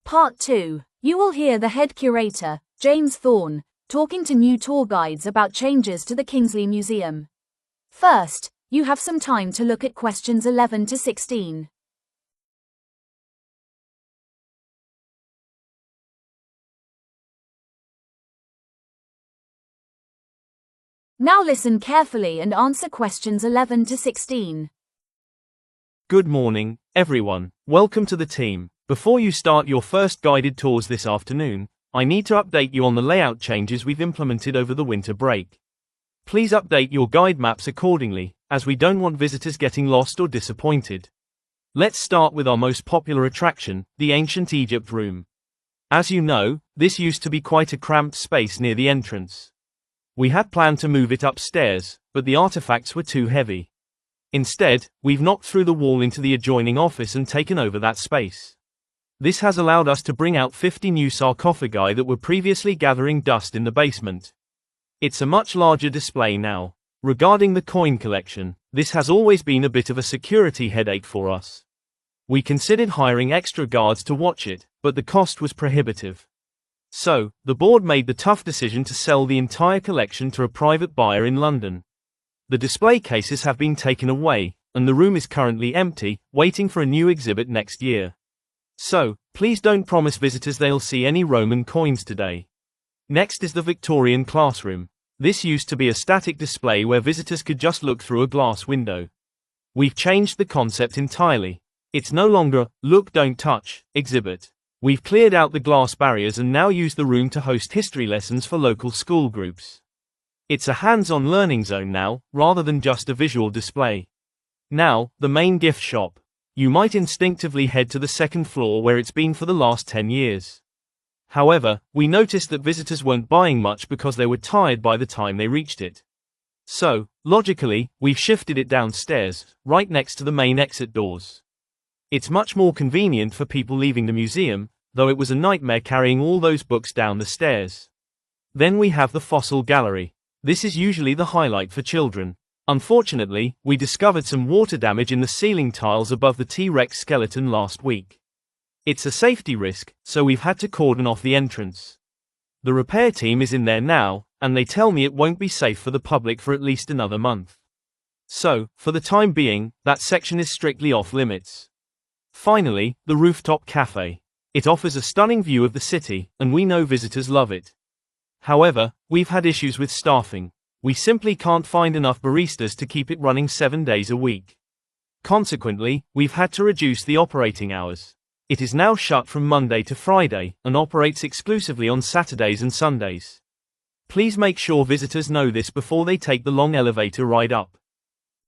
Part 2. You will hear the head curator, James Thorne, talking to new tour guides about changes to the Kingsley Museum. First, you have some time to look at questions 11 to 16. Now listen carefully and answer questions 11 to 16. Good morning, everyone. Welcome to the team. Before you start your first guided tours this afternoon, I need to update you on the layout changes we've implemented over the winter break. Please update your guide maps accordingly, as we don't want visitors getting lost or disappointed. Let's start with our most popular attraction, the Ancient Egypt Room. As you know, this used to be quite a cramped space near the entrance. We had planned to move it upstairs, but the artifacts were too heavy. Instead, we've knocked through the wall into the adjoining office and taken over that space. This has allowed us to bring out 50 new sarcophagi that were previously gathering dust in the basement. It's a much larger display now. Regarding the coin collection, this has always been a bit of a security headache for us. We considered hiring extra guards to watch it, but the cost was prohibitive. So, the board made the tough decision to sell the entire collection to a private buyer in London. The display cases have been taken away, and the room is currently empty, waiting for a new exhibit next year. So, please don't promise visitors they'll see any Roman coins today. Next is the Victorian classroom. This used to be a static display where visitors could just look through a glass window. We've changed the concept entirely. It's no longer, look don't touch, exhibit. We've cleared out the glass barriers and now use the room to host history lessons for local school groups. It's a hands-on learning zone now, rather than just a visual display. Now, the main gift shop. You might instinctively head to the second floor where it's been for the last 10 years. However, we noticed that visitors weren't buying much because they were tired by the time they reached it. So, logically, we've shifted it downstairs, right next to the main exit doors. It's much more convenient for people leaving the museum, though it was a nightmare carrying all those books down the stairs. Then we have the fossil gallery. This is usually the highlight for children. Unfortunately, we discovered some water damage in the ceiling tiles above the T-Rex skeleton last week. It's a safety risk, so we've had to cordon off the entrance. The repair team is in there now, and they tell me it won't be safe for the public for at least another month. So, for the time being, that section is strictly off limits. Finally, the rooftop cafe. It offers a stunning view of the city, and we know visitors love it. However, we've had issues with staffing. We simply can't find enough baristas to keep it running 7 days a week. Consequently, we've had to reduce the operating hours. It is now shut from Monday to Friday, and operates exclusively on Saturdays and Sundays. Please make sure visitors know this before they take the long elevator ride up.